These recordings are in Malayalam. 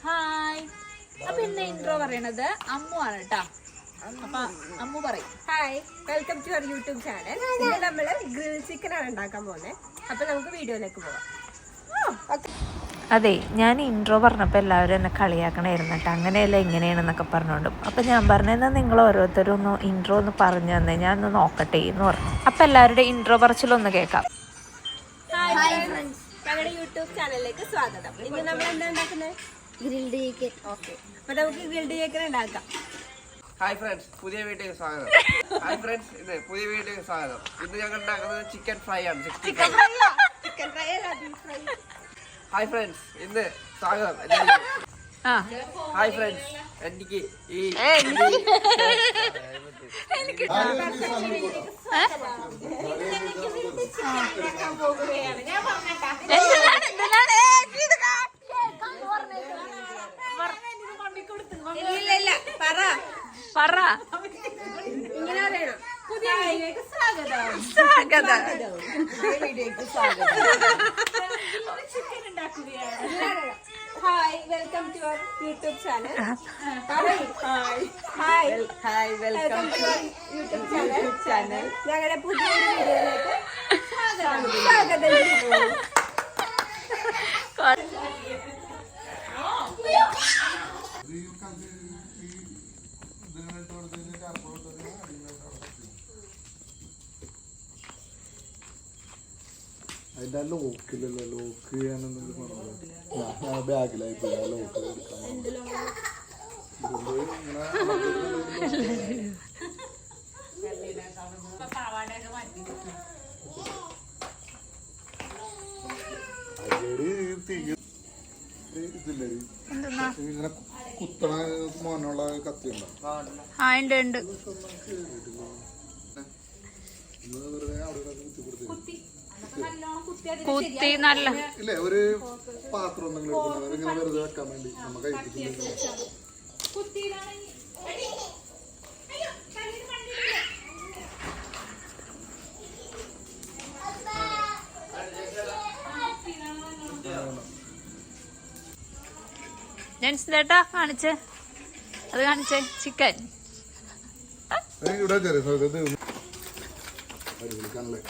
ഹായ്. അപ്പൊ ഇന്ന് ഇൻട്രോ പറയണത് അമ്മു ആണ് കേട്ടോ. അപ്പൊ അമ്മു പറയും. Hi, welcome to our YouTube channel. ഇന്ന് നമ്മള് ഗ്രിൽ ചിക്കൻ ആണ് ഉണ്ടാക്കാൻ പോകുന്നത്. അപ്പൊ നമുക്ക് വീഡിയോയിലേക്ക് പോവാം. അതെ, ഞാൻ ഇൻട്രോ പറഞ്ഞപ്പോൾ എല്ലാവരും എന്നെ കളിയാക്കണമായിരുന്നു കേട്ടോ. അങ്ങനെയല്ല ഇങ്ങനെയാണെന്നൊക്കെ പറഞ്ഞുകൊണ്ടും. അപ്പം ഞാൻ പറഞ്ഞെന്നാൽ നിങ്ങൾ ഓരോരുത്തരും ഒന്ന് ഇൻട്രോ ഒന്ന് പറഞ്ഞു തന്നെ, ഞാൻ ഒന്ന് നോക്കട്ടെ എന്ന് പറഞ്ഞു. അപ്പം എല്ലാവരുടെ ഇൻട്രോ പറച്ചിലൊന്ന് കേൾക്കാം. ഞങ്ങളുടെ യൂട്യൂബ് ചാനലിലേക്ക് സ്വാഗതം. ഇന്ന് നമ്മൾ എന്താ ഉണ്ടാക്കുന്നത്? Grilled chicken. ഓക്കെ, അപ്പൊ നമുക്ക് ഗ്രിൽഡ് ചിക്കൻ ഉണ്ടാക്കാം. ഹായ് ഫ്രണ്ട്സ്, പുതിയ വീട്ടിലേക്ക് സ്വാഗതം. ഹായ് ഫ്രണ്ട്സ്, പുതിയ വീട്ടിലേക്ക് സ്വാഗതം. ഇന്ന് ഞങ്ങൾ ഉണ്ടാക്കുന്നത് ചിക്കൻ ഫ്രൈ ആണ്. ചിക്കൻ ഫ്രൈ അല്ല, ബീഫ് ഫ്രൈ. ഹായ് ഫ്രണ്ട്സ്, ഇന്ന് സ്വാഗതം. ഹായ് ഫ്രണ്ട്സ്, എനിക്ക് ഈ പറ. ഇങ്ങനെ വേണം. പുതിയ വീഡിയോയിലേക്ക് സ്വാഗതം. ചിക്കൻ ഉണ്ടാക്കുകയാണ്. Hi, welcome to our YouTube channel. Hi, welcome to our YouTube channel. ഞങ്ങളുടെ പുതിയൊരു വീഡിയോയിലേക്ക് സ്വാഗതം ചെയ്യുന്നു. അതിന്റെ ലോക്കില്ലല്ലോ, ലോക്ക് ചെയ്യാനെന്തെങ്കിലും പറഞ്ഞത് ഞാൻ ബാഗിലായി പോയി. ആ ലോക്ക് എടുക്കാൻ ഇതില്ലേ ഇങ്ങനെ കുത്തണ മോനുള്ള കത്തി ഉണ്ടോ? ഉണ്ട്. വെറുതെ അവിടെ കുത്തി കുത്തി നല്ല ഇല്ലേ ഒരു പാത്രം എന്തെങ്കിലും എടുക്കുന്നത് അതിങ്ങനെ വെറുതെ വെക്കാൻ വേണ്ടി നമുക്ക് ജെൻസിലേട്ടാ കാണിച്ചേ, അത് കാണിച്ചേ. ചിക്കൻ ഇവിടെ ചെറിയ സ്ഥലത്ത് അടിപൊളിക്കാണല്ലേ.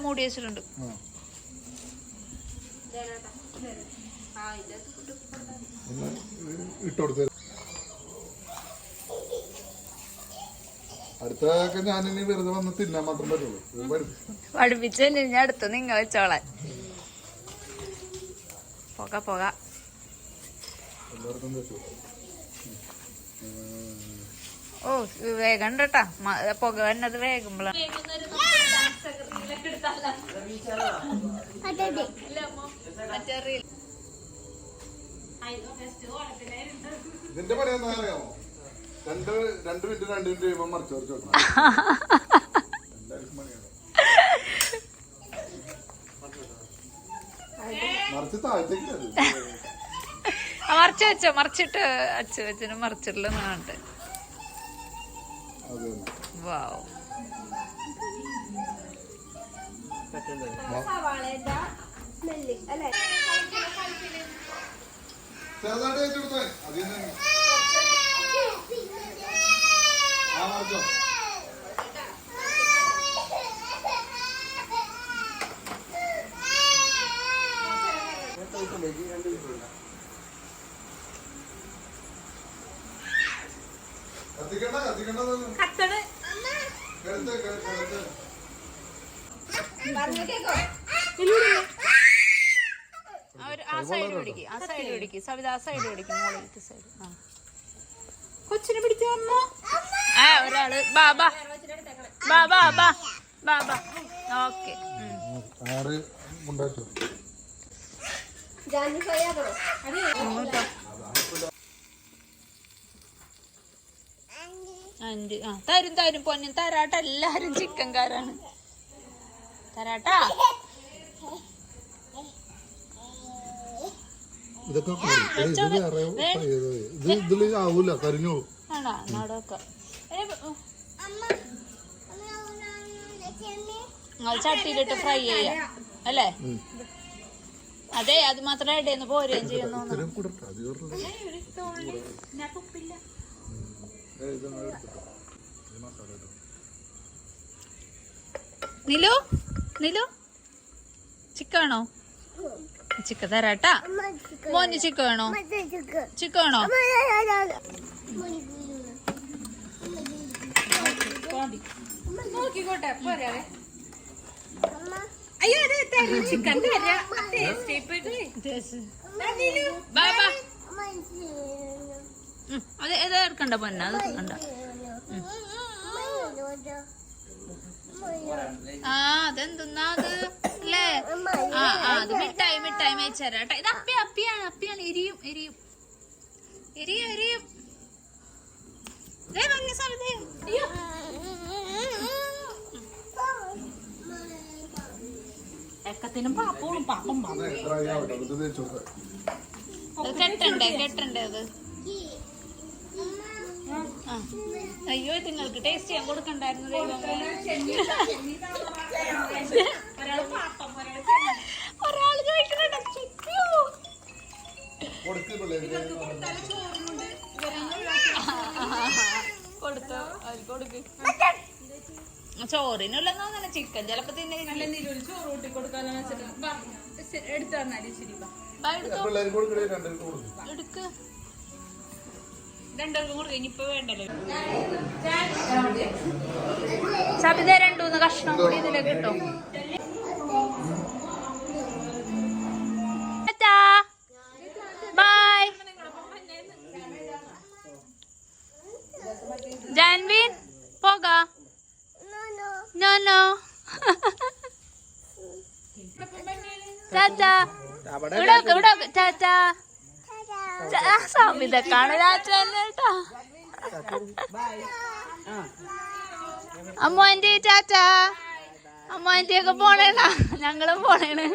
മൂടി വെച്ചിട്ടുണ്ട്. ഇട്ടുകൊടുത്ത അടുത്തൊക്കെ ഞാനിനി വെറുതെ വന്ന് തിന്നാൻ മാത്രം പറ്റുള്ളൂ. പഠിപ്പിച്ചു ഞാൻ അടുത്ത് നിങ്ങ വെച്ചോളാൻ. പോക എല്ലാവർക്കും പറ്റും. ഓ വേഗം കേട്ടാ, പുക വന്നത് വേഗമ്പോഴാണ്. ഇതിന്റെ പണി എന്താ അറിയാമോ? രണ്ട് മിനിറ്റ് കഴിയുമ്പോ മറിച്ച് മറിച്ച് വെക്കണം. മറിച്ച് താഴത്തേക്ക് മറിച്ച് വെച്ചോ, മറിച്ചിട്ട് അച്ഛ വെച്ചിന് മറിച്ചിട്ടില്ല കാണട്ടെ. വാവ്, ചെറുതായിട്ട് വെച്ചെടുത്തേ അതിൽ നിന്ന് മറിച്ചോ. ആ സൈഡ് പിടിക്കും സവിത, ആ സൈഡ് പിടിക്കും. മോളിലത്തെ സൈഡ്. കൊച്ചിനെ പിടിച്ചു വന്നോ ഒരാള്. ബാബാ ഓക്കെ. തരും പൊന്നും തരാട്ട. എല്ലാരും ചിക്കൻകാരാണ്. തരാട്ടാ ഇതൊക്കെ ഇത് വേറെ ഇത് ഇതില് ആവൂല കരിഞ്ഞു. ആണോ നാടൊക്കെ ചട്ടിയിലിട്ട് ഫ്രൈ ചെയ്യാം അല്ലേ? അതെ, അത് മാത്രം ഇടയിൽ പോരുകയും ചെയ്യുന്നു. നിലു നിലു ചിക്കാണോ? ചിക്ക തരാട്ടാ. മോന് ചിക്ക വേണോ? ചിക്ക വേണോ? നോക്കിക്കോട്ടെ പോരാ. അയ്യോ ചിക്കൻ അത് ഏതാ എടുക്കണ്ട പൊന്ന, അത് എടുക്കണ്ട. ആ അതെന്തെന്നാ അത് അല്ലേ? ആ അത് മിഠായി മേച്ചരാട്ടാ. ഇത് അപ്പിയാണ് എരിയും ഭംഗി സമയത്ത്. എക്കത്തിനും പാപ്പോളും പാപ്പം കെട്ടണ്ടേ അത്. അയ്യോ നിങ്ങൾക്ക് ടേസ്റ്റ് ചെയ്യാൻ കൊടുക്കണ്ടായിരുന്നു ദൈവമേ. ഒരാള് ചോദിക്കുന്നുണ്ട് കൊടുത്തോ കൊടുക്ക്. ചോറിനുള്ളതെന്ന് തോന്നണ ചിക്കൻ ചിലപ്പോ തിന്നെ ചോറ് കൂട്ടി കൊടുക്കാന്ന് എടുത്തു തന്നാല് ശരി. എടുക്ക് രണ്ടുപേർക്കും കൊടുക്ക. ഇനിയിപ്പോ വേണ്ടല്ലോ. സബിത 2-3 കഷ്ണം കൂടി ഇതിലേക്ക് കിട്ടും. ബൈ ജാൻവിൻ പോകാ. നോ ടാറ്റാ. ഇവിടെ ടാറ്റാ. സമിതക്കാണ് ടാറ്റ തന്നെ കേട്ടോ. അമ്മ ആന്റി ടാറ്റാ. അമ്മ ആന്റിയൊക്കെ പോണേണ, ഞങ്ങളും പോണേണ്.